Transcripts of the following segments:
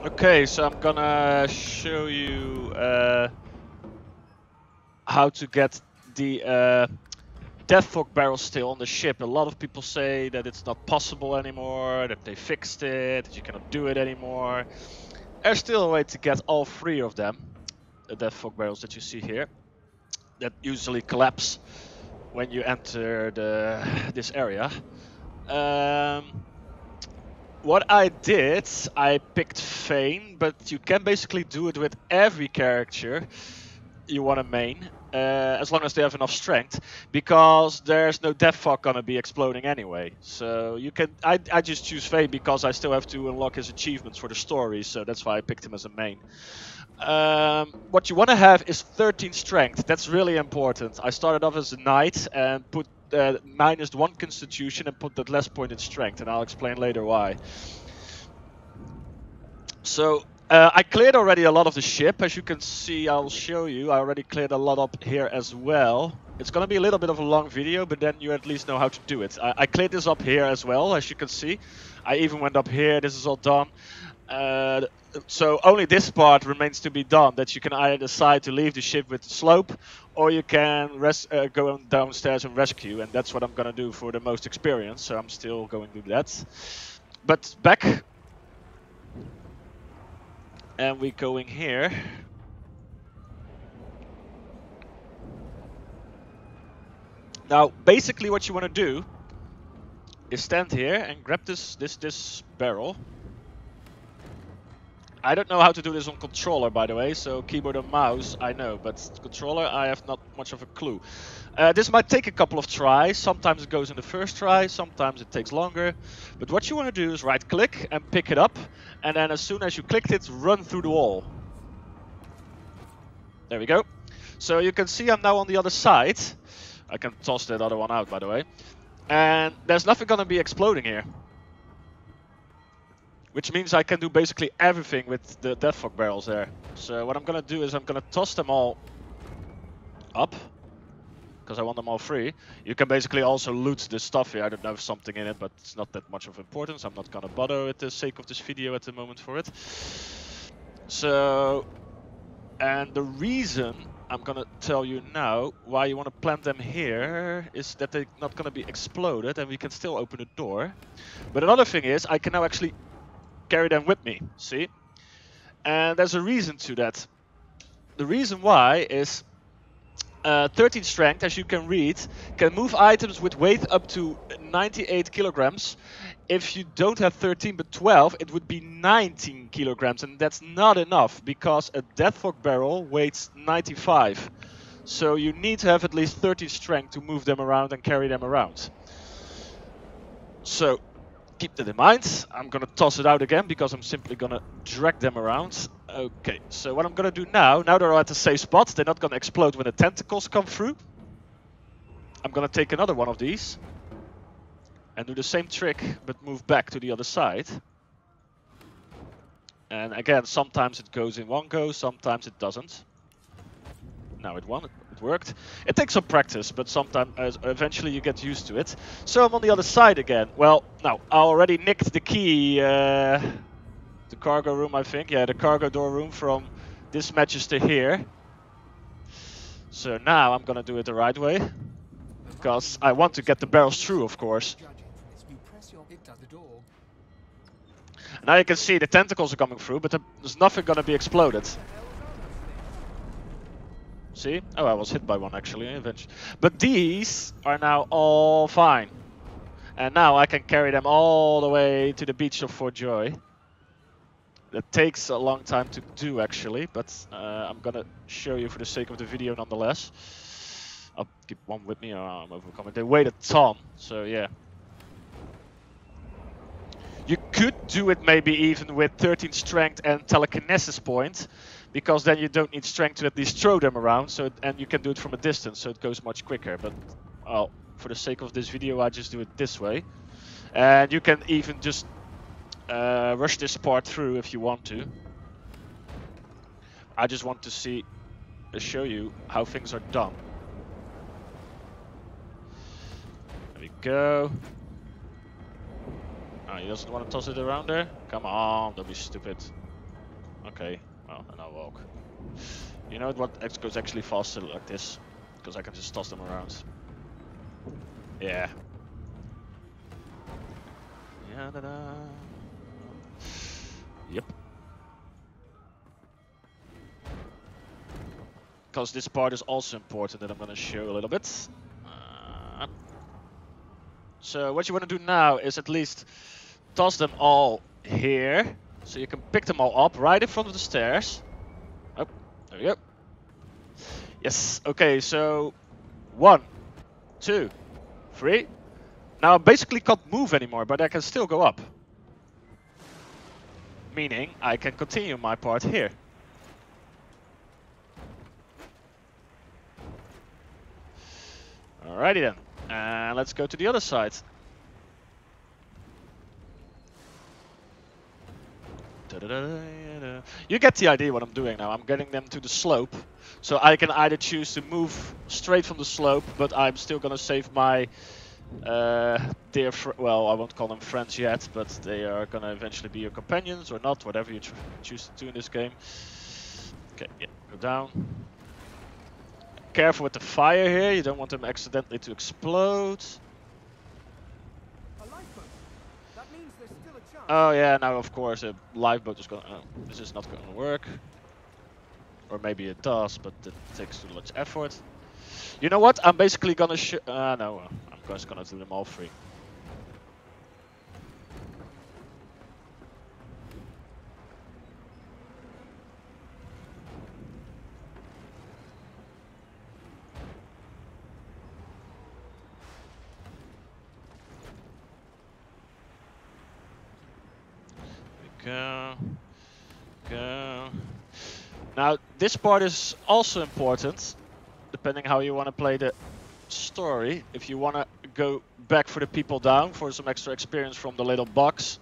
Okay, so I'm gonna show you how to get the Deathfog barrel still on the ship. A lot of people say that it's not possible anymore, that they fixed it, that you cannot do it anymore. There's still a way to get all three of them, the Deathfog barrels that you see here, that usually collapse when you enter this area. What I did, I picked Fane, but you can basically do it with every character you want to main, as long as they have enough strength, because there's no Deathfog gonna be exploding anyway. So you can, I just choose Fane because I still have to unlock his achievements for the story, so that's why I picked him as a main. What you want to have is 13 strength. That's really important. I started off as a knight and put -1 constitution and put that less point in strength, and I'll explain later why. So I cleared already a lot of the ship. As you can see, I'll show you. I already cleared a lot up here as well. It's going to be a little bit of a long video, but then you at least know how to do it. I cleared this up here as well, as you can see. I even went up here. This is all done. So only this part remains to be done, that you can either decide to leave the ship with the slope, or you can go downstairs and rescue, and that's what I'm going to do for the most experience, so I'm still going to do that. But back, and we're going here. Now, basically what you want to do is stand here and grab this barrel. I don't know how to do this on controller, by the way, so keyboard and mouse I know, but controller I have not much of a clue. This might take a couple of tries. Sometimes it goes in the first try, sometimes it takes longer. But what you want to do is right click and pick it up, and then as soon as you clicked it, run through the wall. There we go. So you can see I'm now on the other side. I can toss that other one out, by the way. And there's nothing gonna be exploding here. Which means I can do basically everything with the Deathfog barrels there. So what I'm gonna do is I'm gonna toss them all up, because I want them all free. You can basically also loot the stuff here. I don't know if something in it, but it's not that much of importance. I'm not gonna bother with the sake of this video at the moment for it. So, and the reason I'm gonna tell you now why you want to plant them here is that they're not gonna be exploded, and we can still open the door. But another thing is I can now actually carry them with me, see? And there's a reason to that. The reason why is 13 strength, as you can read, can move items with weight up to 98 kilograms. If you don't have 13 but 12, it would be 19 kilograms, and that's not enough because a Deathfog barrel weighs 95. So you need to have at least 13 strength to move them around and carry them around. So keep that in mind. I'm gonna toss it out again because I'm simply gonna drag them around. Okay, so what I'm gonna do now they're at the safe spot, they're not gonna explode when the tentacles come through. I'm gonna take another one of these and do the same trick, but move back to the other side. And again, sometimes it goes in one go, sometimes it doesn't. Now it worked. It takes some practice, but sometimes eventually you get used to it. So I'm on the other side again. Well, now I already nicked the key, the cargo room, I think. Yeah, the cargo door room from this matches to here. So now I'm gonna do it the right way, because I want to get the barrels through, of course. Now you can see the tentacles are coming through, but there's nothing gonna be exploded. See? Oh, I was hit by one actually, eventually. But these are now all fine. And now I can carry them all the way to the beach of Fort Joy. That takes a long time to do actually, but I'm gonna show you for the sake of the video nonetheless. I'll keep one with me, I'm overcoming. They weighed a ton, so yeah. You could do it maybe even with 13 strength and telekinesis point, because then you don't need strength to at least throw them around, so and you can do it from a distance, so it goes much quicker. But well, for the sake of this video, I just do it this way. And you can even just rush this part through if you want to. I just want to show you how things are done. There we go. Oh, he doesn't want to toss it around there? Come on, don't be stupid. Okay, well, then I'll walk. You know what goes actually faster like this? Because I can just toss them around. Yeah. Yeah, da-da. Yep. Because this part is also important that I'm going to show a little bit. So what you want to do now is at least toss them all here. So you can pick them all up right in front of the stairs. Oh, there we go. Yes, okay, so 1, 2, 3. Now I basically can't move anymore, but I can still go up. Meaning I can continue my part here. Alrighty then, and let's go to the other side. You get the idea what I'm doing now. I'm getting them to the slope. So I can either choose to move straight from the slope, but I'm still gonna save my dear well, I won't call them friends yet, but they are gonna eventually be your companions or not, whatever you choose to do in this game. Okay, yeah, go down. Careful with the fire here, you don't want them accidentally to explode. Oh yeah, now of course a lifeboat is gonna... this is not gonna work. Or maybe it does, but it takes too much effort. You know what? I'm basically gonna no, I'm just gonna do them all free. Go. Now this part is also important, depending how you want to play the story. If you want to go back for the people down for some extra experience from the little box,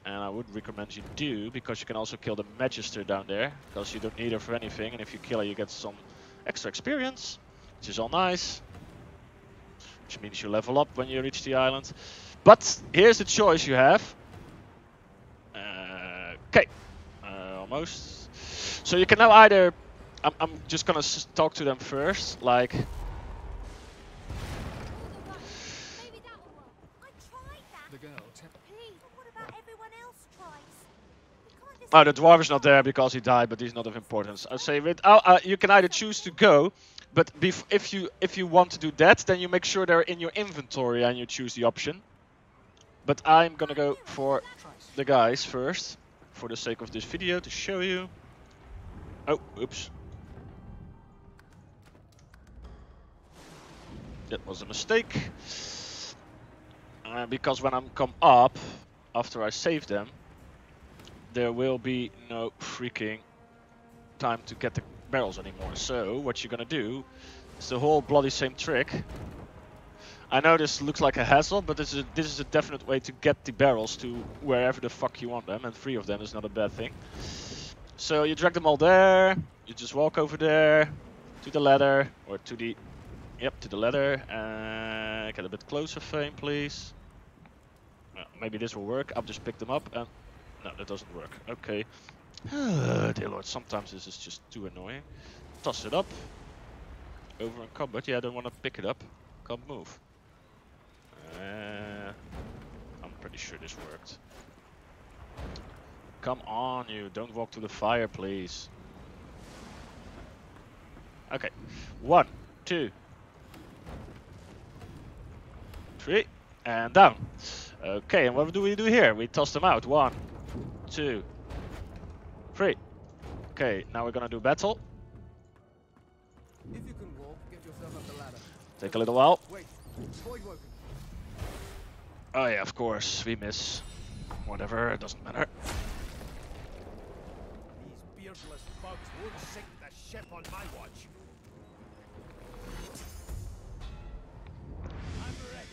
and I would recommend you do, because you can also kill the Magister down there, because you don't need her for anything, and if you kill her you get some extra experience, which is all nice, which means you level up when you reach the island. But here's the choice you have. Okay, almost. So you can now either, I'm just gonna talk to them first, like. Oh, the dwarf is not there because he died, but he's not of importance. I say you can either choose to go, but if you want to do that, then you make sure they're in your inventory and you choose the option. But I'm gonna go for the guys first, for the sake of this video, to show you. Oh, oops. That was a mistake. Because when I'm come up, after I save them, there will be no freaking time to get the barrels anymore. So what you're gonna do is the whole bloody same trick. I know this looks like a hassle, but this is a definite way to get the barrels to wherever the fuck you want them, and 3 of them is not a bad thing. So you drag them all there, you just walk over there, to the ladder, or to the, yep, to the ladder, and get a bit closer, Fame, please. Maybe this will work. I'll just pick them up, and no, that doesn't work. Okay. Dear Lord, sometimes this is just too annoying. Toss it up. Over in combat. Yeah, I don't want to pick it up. Can't move. I'm pretty sure this worked. Come on, you. Don't walk to the fire, please. Okay. 1, 2, 3, and down. Okay, and what do we do here? We toss them out. 1, 2, 3. Okay, now we're gonna do battle. If you can walk, get yourself up the ladder. Take a little while. Wait, before you open. Oh yeah, of course, we miss. Whatever, it doesn't matter. These beardless bugs won't sink the ship on my watch. I'm ready.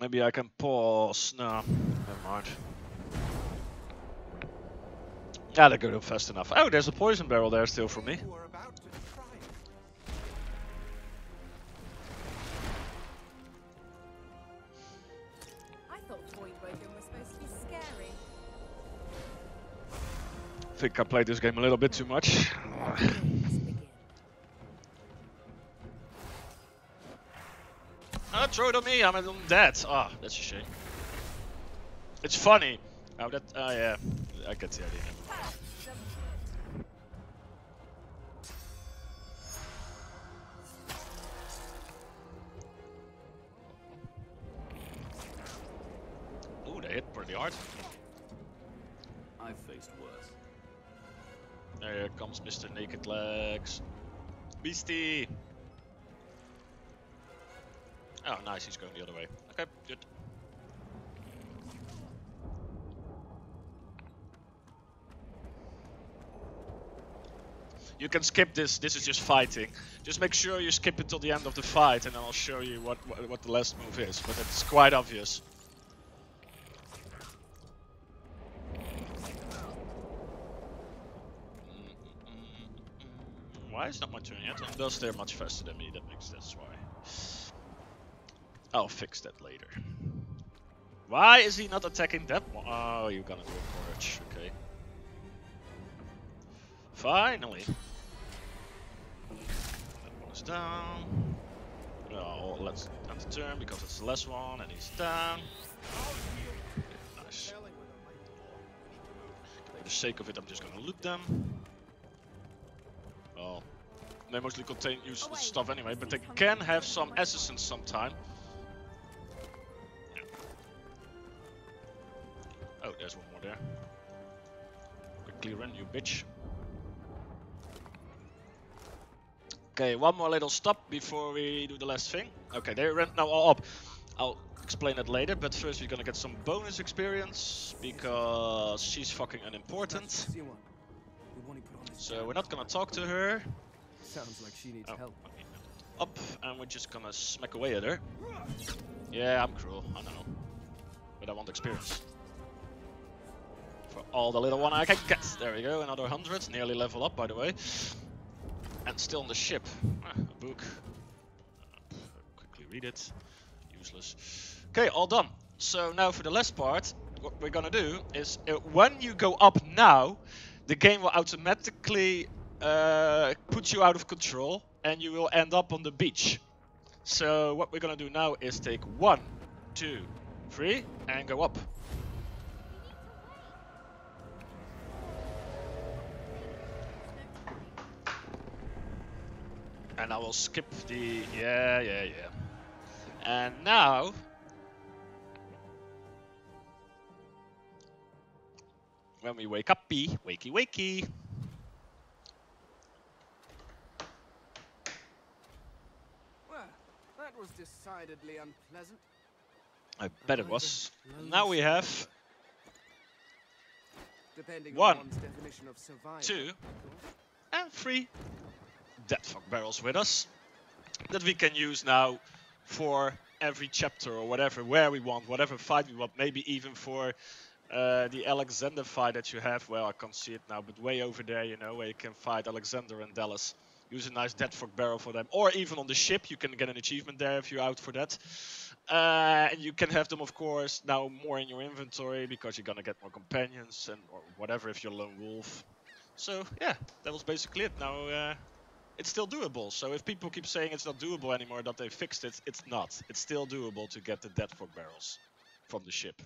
Maybe I can pause. No, never mind. Yeah, they go fast enough. Oh, there's a poison barrel there still for me. think I played this game a little bit too much. Throw it on me, I'm dead. Ah, that's a shame. It's funny. Oh, that. Yeah, I get the idea. Ooh, they hit pretty hard. I've faced worse. There comes Mr. Naked Legs. Beastie! Oh, nice, he's going the other way. Okay, good. You can skip this, this is just fighting. Just make sure you skip it till the end of the fight and then I'll show you what the last move is, but it's quite obvious. Why is not my turn yet? And they're much faster than me, that's why. I'll fix that later. Why is he not attacking that one? Oh, you're gonna do a purge, okay. Finally. That one is down. Oh, let's end the turn because it's the last one and he's down. Okay, nice. For the sake of it, I'm just gonna loot them. Well, they mostly contain useless stuff anyway, but they can have some assistance sometime. Oh, there's one more there. Quickly run, you bitch. Okay, one more little stop before we do the last thing. Okay, they ran now all up. I'll explain it later, but first we're gonna get some bonus experience because she's fucking unimportant. So we're not gonna talk to her. Sounds like she needs help. Up, and we're just gonna smack away at her. Yeah, I'm cruel, I know. But I want experience. For all the little one I can get. There we go, another 100, nearly level up by the way. And still on the ship. A book. Quickly read it. Useless. Okay, all done. So now for the last part, what we're gonna do is when you go up now, the game will automatically put you out of control and you will end up on the beach. So what we're gonna do now is take 1, 2, 3 and go up. And I will skip the... yeah. And now... when we wake up, wakey wakey. Well, that was decidedly unpleasant. I bet it was. Now we have... Depending 1, on one's definition of survival, 2, and 3 Deathfog barrels with us that we can use now for every chapter or whatever, where we want, whatever fight we want, maybe even for the Alexander fight that you have. Well, I can't see it now, but way over there, you know, where you can fight Alexander and Dallas. Use a nice Deathfog barrel for them, or even on the ship, you can get an achievement there if you're out for that. And you can have them, of course, now more in your inventory because you're gonna get more companions and or whatever if you're a lone wolf. So yeah, that was basically it. Now it's still doable. So if people keep saying it's not doable anymore, that they fixed it, it's not. It's still doable to get the Deathfog barrels from the ship.